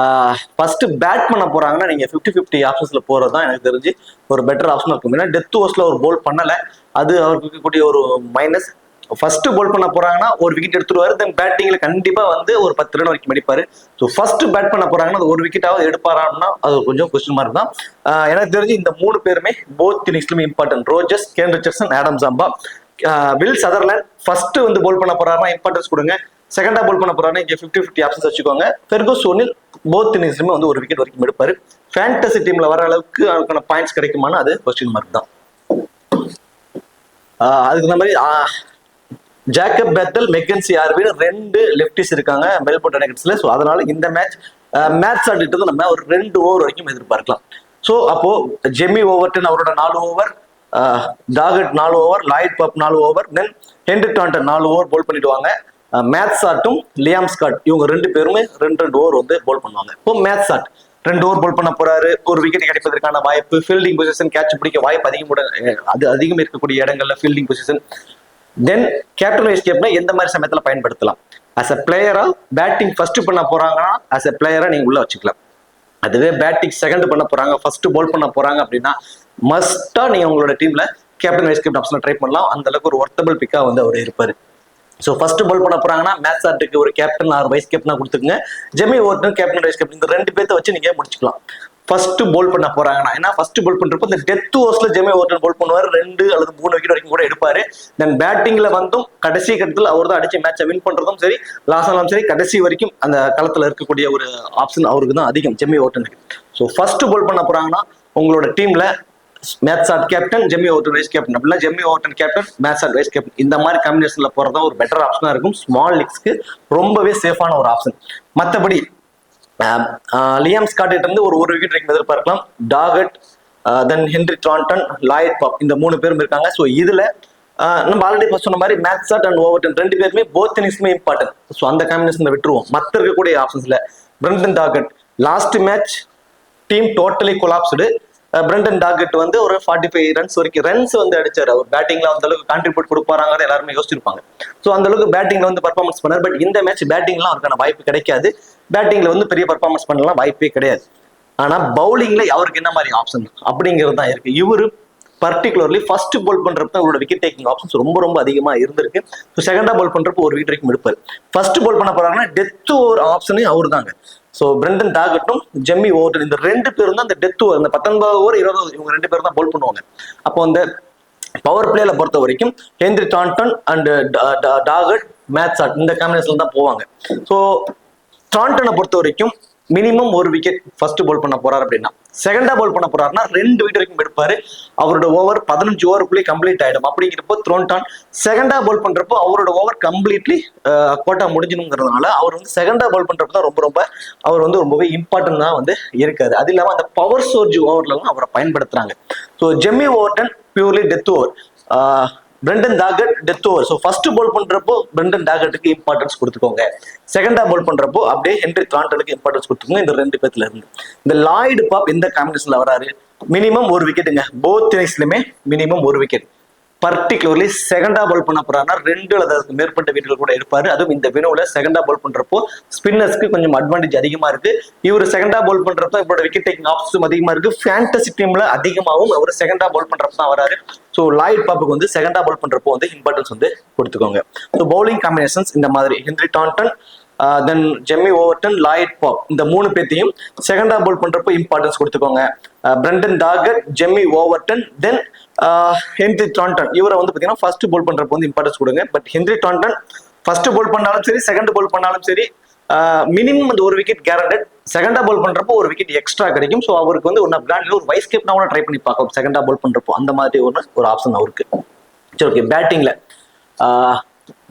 ஃபர்ஸ்ட் பேட் பண்ண போறாங்கன்னா நீங்க 50-50 ஆப்ஷன்ஸ்ல போறது தான் எனக்கு தெரிஞ்சு ஒரு பெட்டர் ஆப்ஷன் இருக்கும். ஏன்னா டெத் ஓவர்ஸ்ல ஒரு போல் பண்ணல, அது அவருக்கு இருக்கக்கூடிய ஒரு மைனஸ். ஃபர்ஸ்ட் போல் பண்ண போறாங்கன்னா ஒரு விக்கெட் எடுத்துருவாரு, தென் பேட்டிங்ல கண்டிப்பா வந்து ஒரு 10 ரன் வரைக்கும் அடிப்பாரு. ஸோ ஃபர்ஸ்ட் பேட் பண்ண போறாங்கன்னா அது ஒரு விக்கெட்டாவது எடுப்பாரான்னா அது கொஞ்சம் கொஸ்டின் மார்க் தான். எனக்கு தெரிஞ்சு இந்த 3 பேருமே போத் இன்னிங்ஸ்லுமே important. Rogers, Kane Richardson, Adam Zampa. Will Sutherland first வந்து போல் பண்ண போறாருன்னா இம்பார்ட்டன்ஸ் கொடுங்க. செகண்டா போல் பண்ண போறாருன்னா இங்க 50-50 ஆப்ஷன்ஸ் வச்சுக்கோங்க. ஃபெர்குசன் போத் இன்னிங்ஸ்லுமே வந்து ஒரு விக்கெட் வரைக்கும் எடுப்பாரு. ஃபேண்டசி டீம்ல வர அளவுக்கு அவருக்கான பாயிண்ட்ஸ் கிடைக்குமானா அது கொஸ்டின் மார்க் தான். அதுக்கு இந்த மாதிரி ஜேக்கப் பெத்தல், மெக்கன்சி ஆர்வின் 2 லெப்டிஸ் இருக்காங்க மெல்போர்ன் நெகட்ஸ்ல. ஸோ அதனால இந்த மேட்ச் ஆடிட்டு நம்ம ஒரு 2 ஓவர் வரைக்கும் எதிர்பார்க்கலாம். ஸோ அப்போ ஜெமி ஓவர்டன் அவரோட 4 ஓவர், டாகட் 4 ஓவர், லாய்ட் பப் 4 ஓவர், தென் ஹென்ரி டாண்டன் 4 ஓவர் போல் பண்ணிடுவாங்க. மேத்சாட்டும் லியாம் ஸ்காட் இவங்க 2 பேருமே 2 ஓவர் வந்து போல் பண்ணுவாங்க. இப்போ மேத்சாட் 2 ஓவர் போல் பண்ண போறாரு, ஒரு விக்கெட் கிடைப்பதற்கான வாய்ப்பு, ஃபீல்டிங் பொசிஷன், கேட்ச் பிடிக்க வாய்ப்பு அதிகம் இருக்கக்கூடிய இடங்கள்ல ஃபீல்டிங் பொசிஷன். தென் கேப்டன் வைஸ் கேப்டனை எந்த மாதிரி சமயத்துல பயன்படுத்தலாம்? அஸ் அ பிளேயரா பேட்டிங் ஃபர்ஸ்ட் பண்ண போறாங்கன்னா அஸ் அ பிளேயரா நீங்க உள்ள வச்சுக்கலாம். அதுவே பேட்டிங் செகண்ட் பண்ண போறாங்க, ஃபர்ஸ்ட் போல் பண்ண போறாங்க அப்படின்னா மஸ்டா நீங்க உங்களோட டீம்ல கேப்டன் வைஸ் கேப்டன் ஆப்ஷன்ல ட்ரை பண்ணலாம். அந்த அளவுக்கு ஒரு ஒர்த்தபிள் பிக்கா வந்து அவர் இருப்பாரு. ஸோ ஃபர்ஸ்ட் பால் பண்ண போறாங்கன்னா மேத்சாட்டுக்கு ஒரு கேப்டன் ஆர் வைஸ் கேப்டனா கொடுத்துக்குங்க. Jamie Overton captain vice captain இந்த 2 பேர்த்த வச்சு நீங்க முடிச்சுக்கலாம். ஃபர்ஸ்ட் போல் பண்ண போறாங்கன்னா, ஏன்னா ஃபர்ஸ்ட் போல் பண்றப்போ இந்த டெத் ஓவர்ஸ்ல ஜெமி ஓவர்டன் போல் பண்ணுவாரு, 2 அல்லது 3 விக்கெட் வரைக்கும் கூட எடுப்பாரு. தென் பேட்டிங்ல வந்தும் கடைசி கட்டத்தில் அவர் தான் அடிச்சு மேட்சை வின் பண்றதும் சரி, லாஸ் ஆனாலும் சரி, கடைசி வரைக்கும் அந்த களத்துல இருக்கக்கூடிய ஒரு ஆப்ஷன் அவருக்கு தான் அதிகம், ஜெமி ஓவர்டனுக்கு. ஸோ ஃபர்ஸ்ட் போல் பண்ண போறாங்கன்னா உங்களோட டீம்ல Matt Short captain, Jamie Overton vice captain, அப்படின்னா Jamie Overton captain, Matt Short vice captain, இந்த மாதிரி காம்பினேஷன்ல போறதா ஒரு பெட்டர் ஆப்ஷனா இருக்கும். ஸ்மால் லீக்ஸ்க்கு ரொம்பவே சேஃபான ஒரு ஆப்ஷன். மற்றபடி லியாம் ஸ்காட் இருந்து ஒரு விக்கெட் வரைக்கும் எதிர்பார்க்கலாம். டாகட், தென் ஹென்ரி டாண்டன், லாய்ட் பப் இந்த 3 பேரும் இருக்காங்க. ஸோ இதுல நம்ம ஆல்ரெடி சொன்ன மாதிரி மேத்சாட் அண்ட் ஓவர்டன் 2 பேருமே போத் இன்னிங்ஸ்மே இம்பார்ட்டன்ட். ஸோ அந்த காம்பினேஷன்ல விட்டுருவோம். மற்ற இருக்கக்கூடிய ஆப்ஷன்ஸ்ல Brendan Doggett last match team totally collapsed. Brendan Doggett வந்து ஒரு 45 ரன்ஸ் வரைக்கும் ரன்ஸ் வந்து அடிச்சாரு. அவர் பேட்டிங்ல அந்த அளவுக்கு கான்ட்ரிபியூட் கொடுப்பாங்க எல்லாருமே யோசிச்சிருப்பாங்க. ஸோ அந்த அளவுக்கு பேட்டிங்ல வந்து பர்ஃபார்மன்ஸ் பண்ணார். பட் இந்த மேட்ச் பேட்டிங்லாம் அவருக்கான வாய்ப்பு கிடைக்காது. பேட்டிங்ல வந்து பெரிய பர்ஃபார்மன்ஸ் பண்ணலாம் வாய்ப்பே கிடையாது. ஆனா பவுலிங்ல அவருக்கு என்ன மாதிரி ஆப்ஷன் அப்படிங்கிறது தான் இருக்கு. இவரு பர்டிகுலர்லி ஃபர்ஸ்ட் போல் பண்றப்ப அவரோட விக்கெட் டேக்கிங் ஆப்ஷன்ஸ் ரொம்ப அதிகமா இருந்திருக்கு. ஸோ செகண்டா போல் பண்றப்போ ஒரு விக்கெட் வரைக்கும் எடுப்பாரு. ஃபர்ஸ்ட் போல் பண்ண போறாங்கன்னா டெத் ஓவர் ஆப்ஷனே அவரு தாங்க. ஸோ பிரண்டன் டாகட்டும் ஜெம்மி ஓவர்டன் இந்த 2 பேரும் தான் அந்த டெத் ஓவர், இந்த 19 ஓவர் 20 ஓவர் இவங்க 2 பேரும் தான் போல் பண்ணுவாங்க. அப்போ அந்த பவர் பிளேல பொறுத்த வரைக்கும் ஹென்ரி டாண்டன் அண்ட் டாகட், மேத்சாட் இந்த காம்பினேஷன்ல தான் போவாங்க. ஸோ டாண்டனை பொறுத்த வரைக்கும் மினிமம் ஒரு விக்கெட் ஃபர்ஸ்ட் போல் பண்ண போறாரு அப்படின்னா, செகண்டா போல் பண்ண போறாருன்னா 2 விக்கெட் வரைக்கும் எடுப்பாரு. அவரோட ஓவர் 15 ஓவருக்குள்ளே கம்ப்ளீட் ஆயிடும். அப்படிங்கிறப்போ த்ரோன்டான் செகண்டா போல் பண்றப்போ அவரோட ஓவர் கம்ப்ளீட்லி கோட்டா முடிஞ்சணுங்கிறதுனால அவர் வந்து செகண்டா போல் பண்றப்ப தான் ரொம்ப அவர் வந்து ரொம்பவே இம்பார்ட்டன்ட் தான் வந்து இருக்காரு. அது இல்லாம அந்த பவர் சோர்ஜ் ஓவர்லாம் அவரை பயன்படுத்துறாங்க. So Jamie Overton purely death over, Brendan Doggett death over. So first bowl பண்றப்போ பிரண்டன் டாகட்டுக்கு இம்பார்ட்டன்ஸ் கொடுத்துக்கோங்க. செகண்டா போல் பண்றப்போ அப்படியே ஹென்ரி டாண்டனுக்கு இம்பார்ட்டன்ஸ் கொடுத்துக்கோங்க. இந்த 2 பேர்ல இருந்து இந்த லாய்டு பாப் எந்த காம்பினேஷன்ல வராரு? மினிமம் ஒரு விக்கெட்டுங்க. போத் இன்னிங்ஸ்லயுமே மினிமம் ஒரு விக்கெட். பர்டிகுலர்லி செகண்டா பால் பண்ண போறாருன்னா 2 அல்லது அதுக்கு மேற்பட்ட விக்கெட்டுகள் கூட எடுப்பாரு. அதுவும் இந்த வினோல செகண்டா பால் பண்றப்போ ஸ்பின்னர்ஸ்க்கு கொஞ்சம் அட்வான்டேஜ் அதிகமா இருக்கு. இவர் செகண்டா பால் பண்றப்ப இவரோட விக்கெட் டேக்கிங் ஆப்ஷன்ஸ் அதிகமா இருக்கு. ஃபேண்டசி டீம்ல அதிகமாகவும் அவர் செகண்டா பால் பண்றப்ப தான் வராரு. ஸோ லாய்ட் பாப்புக்கு வந்து செகண்டா பால் பண்றப்போ வந்து இம்பார்ட்டன்ஸ் வந்து கொடுத்துக்கோங்க. ஸோ பவுலிங் காம்பினேஷன்ஸ் இந்த மாதிரி Henry Thornton, then Jamie Overton, Lloyd Pope இந்த 3 பேர்த்தையும் செகண்டா பால் பண்றப்போ இம்பார்ட்டன்ஸ் கொடுத்துக்கோங்க. Brendan Doggett, Jamie Overton, then Henry Thornton இவரை வந்து பாத்தீங்கன்னா ஃபர்ஸ்ட் பால் பண்றப்போ வந்து இம்பார்ட்டன்ஸ் கொடுங்க. But Henry Thornton first bowl பண்ணாலும் சரி, செகண்ட் பால் பண்ணாலும் சரி, மினிமம் அந்த ஒரு விக்கெட் கேரண்டட். செகண்டா பால் பண்றப்போ ஒரு விக்கெட் எக்ஸ்ட்ரா கிடைக்கும். ஸோ அவருக்கு வந்து ஒன்னு பிராண்ட்ல ஒரு வைஸ் கேப்டனா கூட ட்ரை பண்ணி பார்க்கலாம் செகண்டா பால் பண்றப்போ. அந்த மாதிரி ஒரு ஆப்ஷன் அவருக்கு. சரி, ஓகே. பேட்டிங்ல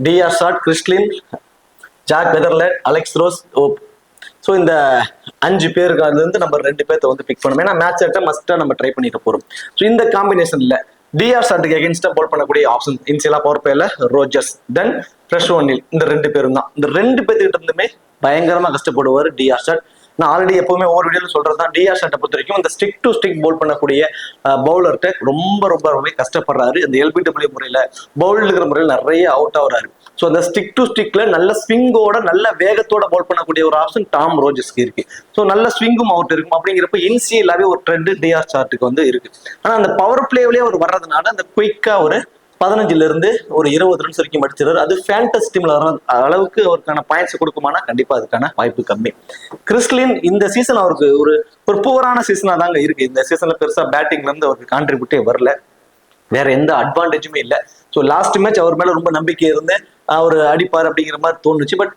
Darcy Short, Chris Lynn, Jake Weatherald, Alex Ross, so இந்த 5 பேருக்கு அதுல இருந்து நம்ம 2 பேர்த்த வந்து பிக் பண்ணணும். ஏன்னா மேட்ச் ஆட்ட மஸ்டா நம்ம ட்ரை பண்ணிட்டு போறோம். ஸோ இந்த காம்பினேஷன்ல டிஆர் ஷாட்டுக்கு எகென்ஸ்டா போல் பண்ணக்கூடிய ஆப்ஷன் இன்சியலா பவர் பிளேல ரோஜர்ஸ், தென் ஃப்ரெஷ் ஒன்னில், இந்த 2 பேரும் தான். இந்த 2 பேர்த்துக்கிட்ட இருந்துமே பயங்கரமா கஷ்டப்படுவார் டிஆர் ஷாட். நான் ஆல்ரெடி எப்பவுமே ஒவ்வொரு வீடியோல சொல்றதுதான், டிஆர் ஷாட்டை பொறுத்த வரைக்கும் இந்த ஸ்டிக் டு ஸ்டிக் போல் பண்ணக்கூடிய பவுலர்கிட்ட ரொம்ப கஷ்டப்படுறாரு. இந்த எல்பிடபிள்யூ முறையில பவுல் இருக்கிற முறையில் நிறைய அவுட் ஆகுறாரு. ஸோ அந்த ஸ்டிக் டு ஸ்டிக்ல நல்ல ஸ்விங்கோட நல்ல வேகத்தோட பவுல் பண்ணக்கூடிய ஒரு ஆப்ஷன் டாம் ரோஜர்ஸ்க்கு இருக்கு. ஸோ நல்ல ஸ்விங்கும் அவுட் இருக்கும். அப்படிங்கிறப்ப இன்சியலாவே ஒரு ட்ரெண்ட் டிஆர் ஷாட்டுக்கு வந்து இருக்கு. ஆனா அந்த பவர் பிளேவிலேயே அவர் வர்றதுனால அந்த குயிக்கா ஒரு 15ல இருந்து ஒரு 20 ரன்ஸ் வரைக்கும் அடிச்சிருக்காரு. அது ஃபேண்டஸ் டீம்ல வர அளவுக்கு அவருக்கான பாயிண்ட்ஸ் கொடுக்குமானா கண்டிப்பா அதுக்கான வாய்ப்பு கம்மி. கிறிஸ்லின் இந்த சீசன் அவருக்கு ஒரு புவரான சீசனா தாங்க இருக்கு. இந்த சீசன்ல பெருசா பேட்டிங்ல இருந்து அவருக்கு கான்ட்ரிபியூட்டே வரல, வேற எந்த அட்வான்டேஜுமே இல்லை. ஸோ லாஸ்ட் மேட்ச் அவர் மேல ரொம்ப நம்பிக்கை இருந்து அவர் அடிப்பார் அப்படிங்கிற மாதிரி தோணுச்சு. பட்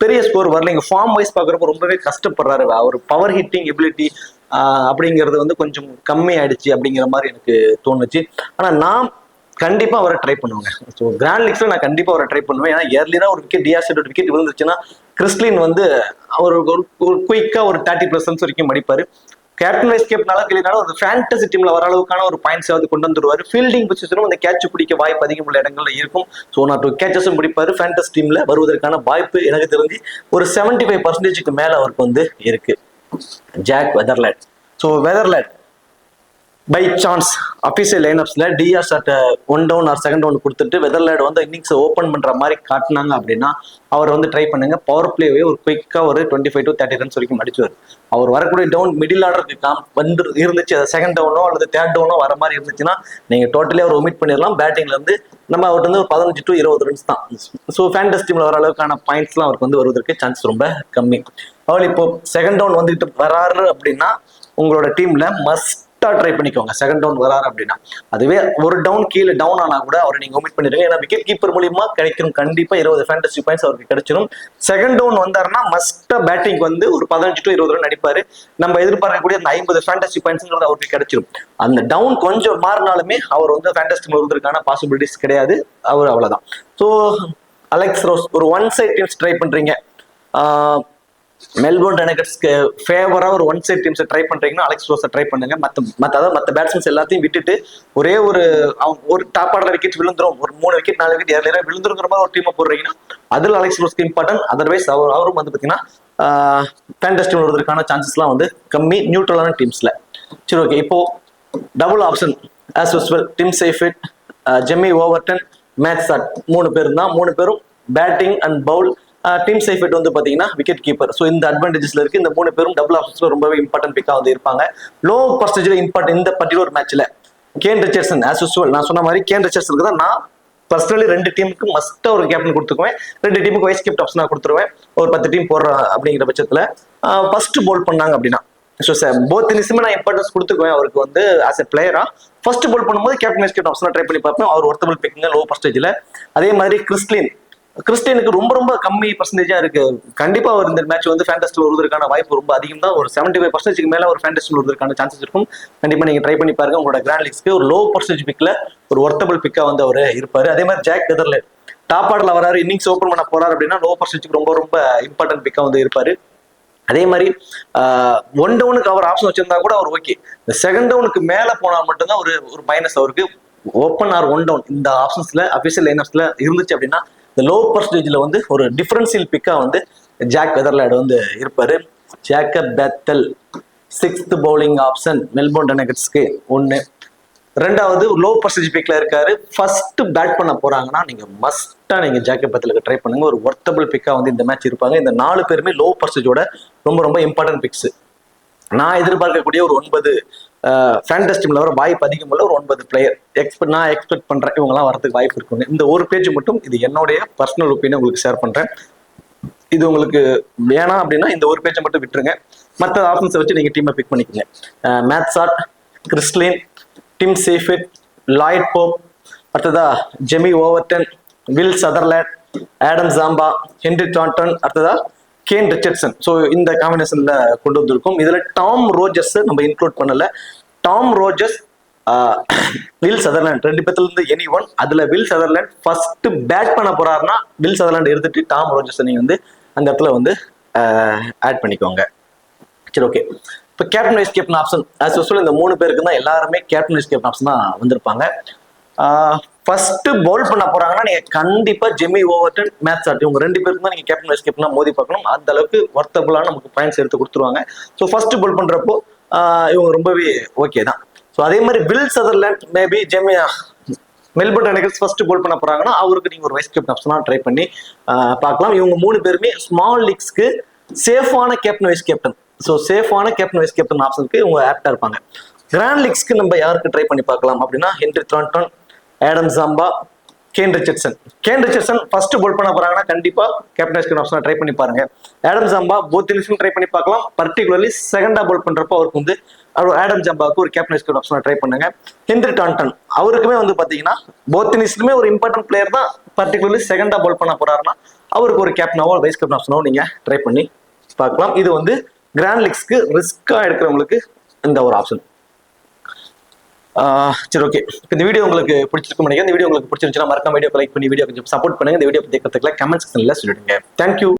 பெரிய ஸ்கோர் வரல. இங்க ஃபார்ம் வைஸ் பாக்குறப்ப ரொம்பவே கஷ்டப்படுறாரு. அவர் பவர் ஹிட்டிங் எபிலிட்டி அப்படிங்கிறது வந்து கொஞ்சம் கம்மி ஆயிடுச்சு அப்படிங்கிற மாதிரி எனக்கு தோணுச்சு. ஆனா நான் கண்டிப்பா அவரை ட்ரை பண்ணுவாங்க. ஸோ கிராண்ட் லீக்ஸ்ல நான் கண்டிப்பா அவரை ட்ரை பண்ணுவேன். ஏன்னா ஏர்லியரா ஒரு விக்கெட் டிஆர் ஷாட் விக்கெட் விழுந்துச்சுன்னா கிறிஸ்லின் வந்து அவர் ஒரு குயிக்கா ஒரு 30+ ரன்ஸ் வரைக்கும் அடிப்பாரு. கேப்டன் வைஸ் கேப்டனால இல்லைனாலும் ஒரு ஃபேண்டசி டீம்ல வர அளவுக்கான ஒரு பாயிண்ட்ஸ் கொண்டு வந்துருவாரு. ஃபீல்டிங் பொசிஷனும் அந்த கேட்ச் பிடிக்க வாய்ப்பு அதிகம் உள்ள இடங்கள்ல இருக்கும். So 1 or 2 கேச்சஸும் பிடிப்பாரு. ஃபேண்டசி டீம்ல வருவதற்கான வாய்ப்பு எனக்கு தெரிஞ்சு ஒரு 75% மேல அவருக்கு வந்து இருக்கு. Jake Weatherald. So Weatherald by chance official லைனப்ஸ்ல டிஆர் ஷாட்டை 1 down or 2nd down கொடுத்துட்டு வெதர்லேண்ட் வந்து இன்னிங்ஸ் ஓப்பன் பண்ற மாதிரி காட்டினாங்க அப்படின்னா அவர் வந்து ட்ரை பண்ணுங்க. பவர் பிளேவே ஒரு குயிக்கா ஒரு 25 to 30 ரன்ஸ் வரைக்கும் அடிச்சுவார். அவர் வரக்கூடிய டவுன் மிடில் ஆர்டருக்கு வந்து இருந்துச்சு, அது 2nd down அல்லது 3rd down வர மாதிரி இருந்துச்சுன்னா நீங்க டோட்டலி அவர் ஒமிட் பண்ணிடலாம். பேட்டிங்ல இருந்து நம்ம அவர்கிட்ட வந்து ஒரு 15 to 20 ரன்ஸ் தான். ஸோ ஃபேண்டஸ் டீம்ல வர அளவுக்கான பாயிண்ட்ஸ்லாம் அவருக்கு வந்து வருவதற்கு சான்ஸ் ரொம்ப கம்மி. அவர் இப்போ 2nd down வந்துட்டு வராரு அப்படின்னா உங்களோட டீம்ல மஸ்ட் ட்ரை பண்ணிக்கோங்க. 2nd down வராரு அப்படின்னா அதுவே ஒரு டவுன் கீழே டவுன் ஆனா கூட அவரை நீங்க ஒமிட் பண்ணிடுங்க. ஏன்னா விக்கெட் கீப்பர் மூலியமா கிடைக்கும் கண்டிப்பா 20 ஃபேண்டசி பாயிண்ட்ஸ் அவருக்கு கிடைச்சிடும். 2nd down வந்தாருன்னா மஸ்டா பேட்டிங் வந்து ஒரு 15 to 20 ரன் அடிப்பாரு. நம்ம எதிர்பார்க்கக்கூடிய அந்த 50 ஃபேண்டசி பாயிண்ட்ஸ்ங்கிறது அவருக்கு கிடைச்சிடும். அந்த டவுன் கொஞ்சம் மாறினாலுமே அவர் வந்து ஃபேண்டசி டீம் வருவதற்கான பாசிபிலிட்டிஸ் கிடையாது. அவர் அவ்வளவுதான். ஸோ அலெக்ஸ் ரோஸ் ஒரு 1 side டீம்ஸ் ட்ரை பண்றீங்க, மெல்போர்ன் டெனகட்ஸ்க்கு ஃபேவரா ஒரு 1 side டீம்ஸை ட்ரை பண்றீங்கன்னா அலெக்ஸ் ரோஸை ட்ரை பண்ணுங்க. மற்ற பேட்ஸ்மேன்ஸ் எல்லாத்தையும் விட்டுட்டு ஒரே ஒரு டாப் ஆர்டர் விக்கெட் விழுந்துரும், ஒரு 3 விக்கெட் 4 விக்கெட் ஏர்லியரா விழுந்துருங்கிற மாதிரி ஒரு டீமை போடுறீங்கன்னா அதுல அலெக்ஸ் ரோஸ்க்கு இம்பார்ட்டன்ட். அதர்வைஸ் அவரும் வந்து பாத்தீங்கன்னா ஃபேண்டஸ் டீம் வருவதற்கான சான்சஸ்லாம் வந்து கம்மி நியூட்ரலான டீம்ஸ்ல. சரி, ஓகே. இப்போ double option as usual Tim Seifert, Jamie Overton, Matt Short 3 பேரும் தான். 3 பேரும் batting and bowl. Tim Seifert வந்து பாத்தீங்கன்னா விக்கெட் கீப்பர். ஸோ இந்த அட்வான்டேஜஸ்ல இருக்கு. இந்த 3 பேரும் டபுள் ஆப்ஷன்ஸ்ல ரொம்பவே இம்பார்ட்டன்ட் பிக்கா வந்து இருப்பாங்க. லோ பர்சன்டேஜ்ல இம்பார்ட்டன்ட் இந்த பர்டிகுலர் மேட்ச்ல கேன் ரிச்சர்ட்சன் ஆஸ் யூஸ்வல் நான் சொன்ன மாதிரி கேன் ரிச்சர்ட்சனுக்கு தான் நான் பர்சனலி 2 டீமுக்கு மஸ்டா ஒரு கேப்டன் கொடுத்துக்குவேன். 2 டீமுக்கு வைஸ் கேப்டன் ஆப்ஷனா கொடுத்துருவேன். ஒரு 10 டீம் போடுற அப்படிங்கிற பட்சத்துல ஃபர்ஸ்ட் போல் பண்ணாங்க அப்படின்னா ஸோ போத் இன்னிங்ஸுமே நான் இம்பார்ட்டன்ஸ் கொடுத்துக்குவேன் அவருக்கு வந்து ஆஸ் எ பிளேயரா. ஃபர்ஸ்ட் போல் பண்ணும்போது கேப்டன் வைஸ் கேப்டன் ஆப்ஷனா ட்ரை பண்ணி பார்ப்பேன். அவர் ஒருத்தபிள் பிக்குங்க லோ பர்சன்டேஜ்ல. அதே மாதிரி கிறிஸ்டியனுக்கு ரொம்ப கம்மி பர்சன்டேஜா இருக்கு. கண்டிப்பா அவர் இந்த மேட்ச் வந்து ஃபேண்டஸ்டில் வருவதற்கான வாய்ப்பு ரொம்ப அதிகம் தான். ஒரு 75% மேல ஒரு ஃபேண்டஸ்டில் வருவதற்கான சான்சஸ் இருக்கும். கண்டிப்பா நீங்க ட்ரை பண்ணி பாருங்க. உங்களோட கிராண்ட் லீக்ஸ்க்கு ஒரு லோ பர்சன்டேஜ் பிக்ல ஒரு ஒர்த்தபிள் பிக்கா வந்து அவர் இருப்பாரு. அதே மாதிரி ஜாக் வெதர்லேண்ட் டாப் ஆர்டர்ல வராரு, இன்னிங்ஸ் ஓப்பன் பண்ண போறாரு அப்படின்னா லோ பர்சன்டேஜ் ரொம்ப இம்பார்ட்டன்ட் பிக்கா வந்து இருப்பாரு. அதே மாதிரி 1 டவுனுக்கு அவர் ஆப்ஷன் வச்சிருந்தா கூட அவர் ஓகே. இந்த 2nd டவுனுக்கு மேல போனால் மட்டும்தான் ஒரு மைனஸ் அவருக்கு. ஓப்பன் ஆர் 1 டவுன் இந்த ஆப்ஷன்ஸ்ல அபிஷியல் லைனப்ஸ்ல இருந்துச்சு அப்படின்னா இந்த லோ பர்சன்டேஜ்ல வந்து ஒரு டிஃபரன்ஷியல் பிக்கா வந்து ஜாக் வெதர்லேண்ட் வந்து இருப்பாரு. Jacob Bethell 6th bowling option Melbourne டெனகட்ஸ்க்கு 1. 2வது லோ பர்சன்டேஜ் பிக்ல இருக்காரு. ஃபர்ஸ்ட் பேட் பண்ண போறாங்கன்னா நீங்க மஸ்டா நீங்க ஜேக்கப் பெத்தலுக்கு ட்ரை பண்ணுங்க. ஒரு ஒர்த்தபிள் பிக்கா வந்து இந்த மேட்ச் இருப்பாங்க. இந்த 4 பேருமே லோ பர்சன்டேஜோட ரொம்ப இம்பார்ட்டன்ட் பிக்ஸ். நான் எதிர்பார்க்கக்கூடிய ஒரு 9 ஃபேண்டஸ் டீம்ல வர வாய்ப்பு அதிகம் உள்ள ஒரு 9 பிளேயர் நான் எக்ஸ்பெக்ட் பண்றேன் இவங்கலாம் வரதுக்கு வாய்ப்பு இருக்குங்க. இந்த ஒரு பேஜ் மட்டும் இது என்னுடைய பர்சனல் ஒப்பீனியன் உங்களுக்கு ஷேர் பண்றேன். இது உங்களுக்கு வேணாம் அப்படின்னா இந்த ஒரு பேஜை மட்டும் விட்டுருங்க. மற்ற ஆப்ஷன்ஸை வச்சு நீங்க டீமை பிக் பண்ணிக்கோங்க. Matt Short, Chris Lynn, Tim Seifert, Lloyd Pope, அடுத்ததா Jamie Overton, Will Sutherland, Adam Zampa, Henry Thornton, அடுத்ததா கேன் ரிச்சர்ட்சன். ஸோ இந்த காம்பினேஷன்ல கொண்டு வந்திருக்கும். இதுல டாம் ரோஜர்ஸ் நம்ம இன்க்ளூட் பண்ணல. டாம் ரோஜர்ஸ், வில் சதர்லேண்ட் 2 பேர்த்துல இருந்து எனி ஒன். அதுல வில் சதர்லேண்ட் ஃபர்ஸ்ட் பேட் பண்ண போறாருன்னா வில் சதர்லேண்ட் எடுத்துட்டு டாம் ரோஜர்ஸ் நீங்க வந்து அந்த இடத்துல வந்து ஆட் பண்ணிக்கோங்க. சரி, ஓகே. இப்போ captain vice captain option as usual இந்த 3 பேருக்கு தான் எல்லாருமே கேப்டன் வைஸ் கேப்டன் ஆப்ஷன் தான் வந்திருப்பாங்க. ஃபர்ஸ்ட் பவுல் பண்ண போறாங்கன்னா நீங்க கண்டிப்பா ஜெமி ஓவர்டன், மேட்ச் ஆர்ட் இவங்க 2 பேருக்கு தான் நீங்க கேப்டன் வைஸ் கேப்டனா மோதி பார்க்கணும். அந்த அளவுக்கு ஒர்த்தபுளான நமக்கு பாயிண்ட்ஸ் எடுத்து கொடுத்துருவாங்க. ஸோ ஃபர்ஸ்ட் பவுல் பண்றப்போ இவங்க ரொம்பவே ஓகே தான். ஸோ அதே மாதிரி Will Sutherland maybe Melbourne Renegades first bowl பண்ண போறாங்கன்னா அவருக்கு நீங்க ஒரு வைஸ் கேப்டன் ஆப்ஷனா ட்ரை பண்ணி பார்க்கலாம். இவங்க 3 பேருமே ஸ்மால் லீக்ஸ்க்கு சேஃபான கேப்டன் வைஸ் கேப்டன். ஸோ சேஃபான கேப்டன் வைஸ் கேப்டன் ஆப்ஷனுக்கு இவங்க ஆப்டா இருப்பாங்க. கிராண்ட் லீக்ஸ்க்கு நம்ம யாருக்கு ட்ரை பண்ணி பார்க்கலாம் அப்படின்னா Henry Thornton, Adam Zampa, Kane Richardson first bowl பண்ண போறாங்கன்னா கண்டிப்பா கேப்டன் வைஸ் கேப்டன் ஆப்ஷனா ட்ரை பண்ணி பாருங்க. ஆடம் ஜாம்பா போத் இன்னிங்ஸும் ட்ரை பண்ணி பார்க்கலாம். பர்டிகுலர்லி செகண்டா பவுல் பண்றப்போ அவருக்கு வந்து ஆடம் ஜாம்பாவுக்கு ஒரு கேப்டன் வைஸ் கேப்டன் ஆப்ஷனா ட்ரை பண்ணுங்க. ஹென்ரி டான்டன் அவருக்குமே வந்து பாத்தீங்கன்னா போத் இன்னிங்ஸ்லுமே ஒரு இம்பார்ட்டன்ட் பிளேயர் தான். பர்டிகுலர்லி செகண்டா பவுல் பண்ண போறாருன்னா அவருக்கு ஒரு கேப்டனாவோ வைஸ் கேப்டன் ஆப்ஷனாவோ நீங்க ட்ரை பண்ணி பார்க்கலாம். இது வந்து கிராண்ட் லீக்ஸ்க்கு ரிஸ்கா எடுக்கிறவங்களுக்கு இந்த ஒரு ஆப்ஷன். சரி, ஓகே. இந்த வீடியோ உங்களுக்கு பிடிச்சிருக்கும் நினைக்கிறேன். இந்த வீடியோ உங்களுக்கு பிடிச்சிருந்துச்சுன்னா மறக்காம வீடியோ லைக் பண்ணி வீடியோ கொஞ்சம் சப்போர்ட் பண்ணுங்க. இந்த வீடியோ பத்தி கமெண்ட் செக்ஷன்ல சொல்லிடுங்க. தேங்க்யூ.